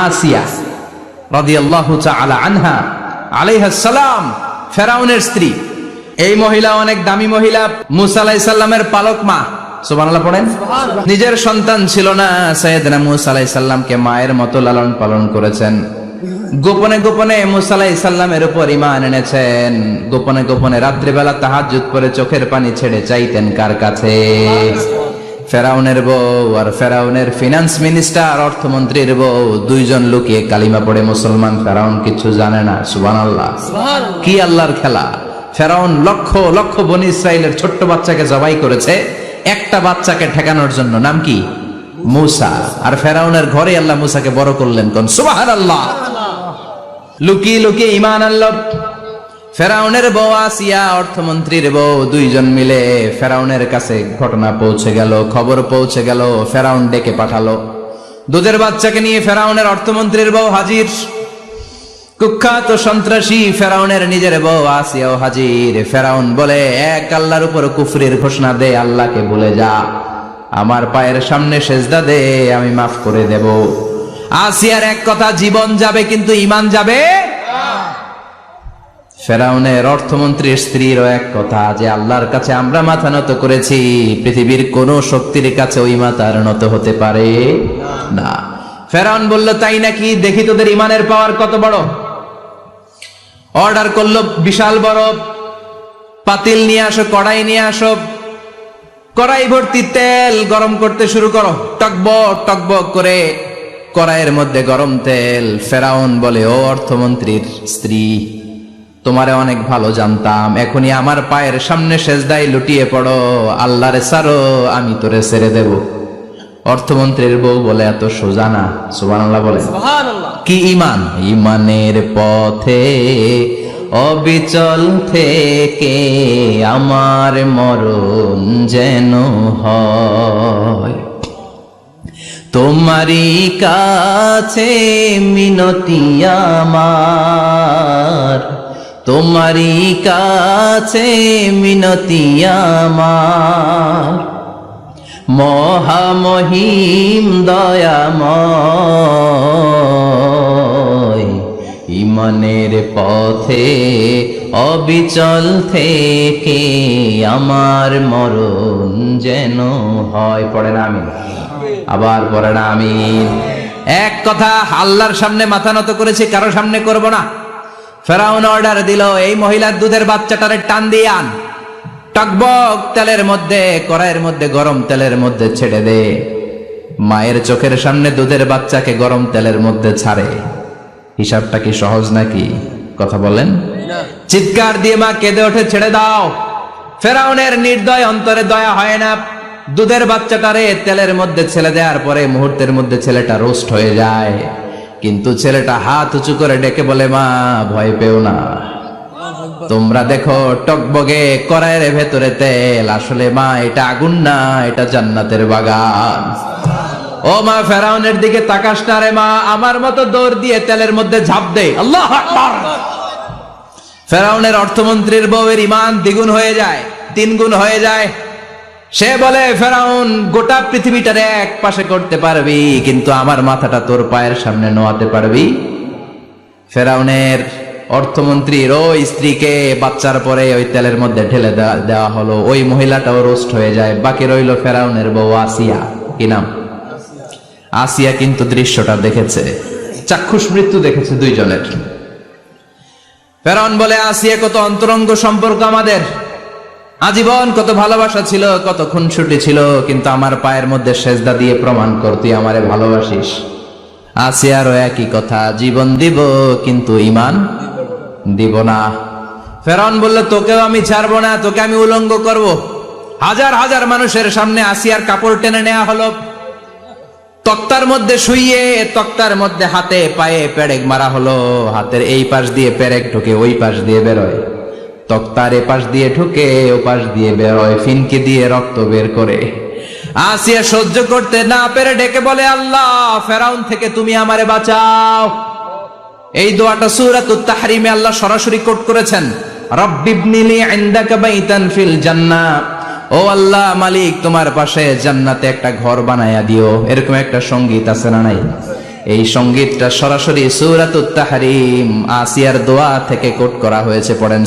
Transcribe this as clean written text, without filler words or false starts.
আসিয়া রাদিয়াল্লাহু তাআলা আনহা আলাইহিস সালাম, ফেরাউনের স্ত্রী। এই মহিলা অনেক দামি মহিলা, মুসা আলাইহিস সালামের পালক মা। সুবহানাল্লাহ পড়েন। নিজের সন্তান ছিল না, সাইয়েদনা মুসা আলাইহিস সালামকে মায়ের মতো লালন পালন করেছেন। গোপনে গোপনে মুসা আলাইহিস সালামের উপর ঈমান এনেছেন। গোপনে গোপনে রাত্রিবেলা তাহাজ্জুদ করে চোখের পানি ছেড়ে চাইতেন কার কাছে? ফেরাউনের বউ আর ফেরাউনের ফিনান্স মিনিস্টার, অর্থমন্ত্রীর বউ, দুইজন লুকিয়ে কালিমা পড়ে মুসলমান। ফেরাউন কিছু জানে না। সুবহানাল্লাহ। কি আল্লাহর খেলা! ফেরাউন লক্ষ লক্ষ বনি ইসরাইলের ছোট্ট বাচ্চাকে জবাই করেছে একটা বাচ্চাকে ঠেকানোর জন্য। নাম কি? মুসা। আর ফেরাউনের ঘরে আল্লাহ মুসাকে বড় করলেন। কোন সুবহানাল্লাহ! লুকিয়ে লুকিয়ে ঈমান আনলো। ফেরাউনের বউ আসিয়া, অর্থমন্ত্রীর বউ, দুইজন মিলে ফেরাউনের কাছে ঘটনা পৌঁছে গেল, খবর পৌঁছে গেল। ফেরাউন ডেকে পাঠালো। দুধের বাচ্চাকে নিয়ে ফেরাউনের অর্থমন্ত্রীর বউ হাজির। কুখ্যাত সন্ত্রাসী ফেরাউনের নিজের বউ আসিয়াও হাজির। ফেরাউন বলে, এক আল্লাহর উপর কুফরির ঘোষণা দে, আল্লাহকে ভুলে যা, আমার পায়ের সামনে সেজদা দে, আমি মাফ করে দেব। আসিয়ার এক কথা, জীবন যাবে কিন্তু ঈমান যাবে। ফেরাউনের অর্থমন্ত্রীর স্ত্রীরও এক কথা, যে আল্লাহর কাছে আমরা মাথা নত করেছি, পৃথিবীর কোন শক্তির কাছে ওই মাথার নত হতে পারে না। ফেরাউন বলল, তাই নাকি? দেখি তোদের ঈমানের পাওয়ার কত বড়। অর্ডার করলো, বিশাল বড় পাতিল নিয়ে আসো, কড়াই নিয়ে আসো, কড়াই ভর্তি তেল গরম করতে শুরু করো। টকবক টকবক করে কড়াইয়ের মধ্যে গরম তেল। ফেরাউন বলে, ও অর্থমন্ত্রীর স্ত্রী, তোমারে অনেক ভালো জানতাম, এখনই আমার পায়ের সামনে সেজদায় লুটিয়ে পড়ো, আল্লাহরে ছাড়ো, আমি তোরে ছেড়ে দেব। অর্থমন্ত্রীর বউ বলে, এত সোজা না। সুবহানাল্লাহ বলে। কি ঈমান? ঈমানের পথে অবিচল থেকে আমার মরণ যেন হয়, তোমারই কাছে মিনতি আমার, তোমারই কাছে মিনতি আমার, মহামহিম দয়াময়, ঈমানের পথে অবিচল থেকে আমার মরণ যেন হয়। পড়েন আমিন। আবার পড়েন আমিন। এক কথা, আল্লাহর সামনে মাথা নত করেছি, কারো সামনে করব না। ফেরাউন অর্ডার দিল, এই মহিলার দুধের বাচ্চাটারে টান দিয়ে আন, টকবক তেলের মধ্যে, কড়াইয়ের মধ্যে গরম তেলের মধ্যে ছেড়ে দে। মায়ের চোখের সামনে দুধের বাচ্চাকে গরম তেলের মধ্যে ছাড়ে। হিসাবটা কি সহজ নাকি? কথা বলেন। চিৎকার দিয়ে মা কেঁদে ওঠে, ছেড়ে দাও। ফেরাউনের নির্দয় অন্তরে দয়া হয় না। দুধের বাচ্চাটারে তেলের মধ্যে ছেড়ে দেওয়ার পরে মুহূর্তের মধ্যে ছেলেটা রোস্ট হয়ে যায়। কিন্তু ছেলেটা হাত উঁচু করে ডেকে বলে, মা ভয় পেও না, তোমরা দেখো টকবগে কড়াইয়ের ভেতরে তেল, আসলে মা এটা আগুন না, এটা জান্নাতের বাগান। ও মা, ফেরাউনের দিকে তাকাস না রে মা, আমার মতো দৌড় দিয়ে তেলের মধ্যে ঝাঁপ দে। আল্লাহু আকবার। ফেরাউনের অর্থমন্ত্রীর বউয়ের ঈমান দ্বিগুণ হয়ে যায়, তিনগুণ হয়ে যায়। সে বলে, ফেরাউন, গোটা পৃথিবীটার এক পাশে করতে পারবি, কিন্তু আমার মাথাটা তোর পায়ের সামনে নোয়াতে পারবি? ফেরাউনের অর্থমন্ত্রীর ওই স্ত্রীকে বাচ্চার পরে ওই তেলের মধ্যে ঢেলে দেওয়া হলো। ওই মহিলাটাও রোস্ট হয়ে যায়। বাকি রইল ফেরাউনের বউ আসিয়া। কি নাম? আসিয়া কিন্তু দৃশ্যটা দেখেছে, চাক্ষুষ মৃত্যু দেখেছে দুইজনের। ফেরাউন বলে, আসিয়া, কত অন্তরঙ্গ সম্পর্ক আমাদের, আজীবন কত ভালোবাসা ছিল, কত খুনসুটি ছিল, কিন্তু আমার পায়ের মধ্যে সেজদা দিয়ে প্রমাণ কর তুই আমারে ভালোবাসিস। আসিয়ারও একই কথা, জীবন দিব কিন্তু ঈমান দিব না। ফেরাউন বলল, তোকেও আমি ছাড়বো না, তোকে আমি উলঙ্গ করব। হাজার হাজার মানুষের সামনে আসিয়ার কাপড় টেনে নেওয়া হলো, তক্তার মধ্যে শুইয়ে তক্তার মধ্যে হাতে পায়ে পেরেক মারা হলো। হাতের এই পাশ দিয়ে পেরেক ঢুকে ওই পাশ দিয়ে বেরোয়, তক্তার এ পাশ দিয়ে ঢুকে ও পাশ দিয়ে বেরোয়, ফিনকে দিয়ে রক্ত বের করে। আসিয়া সহ্য করতে না পেরে ডেকে বলে, আল্লাহ, ফেরাউন থেকে তুমি আমারে বাঁচাও। এই দোয়াটা সূরাতুত তাহরিমে আল্লাহ সরাসরি কোট করেছেন, রব্বিবনিলি ইনদাকা বাইতান ফিল জান্নাহ, ও আল্লাহ মালিক, তোমার পাশে জান্নাতে একটা ঘর বানায়া দিও। এরকম একটা সঙ্গীত আছে না নাই? এই সঙ্গীতটা সরাসরি সূরাতুত তাহরিম আসিয়ার দোয়া থেকে কোট করা হয়েছে, পড়েন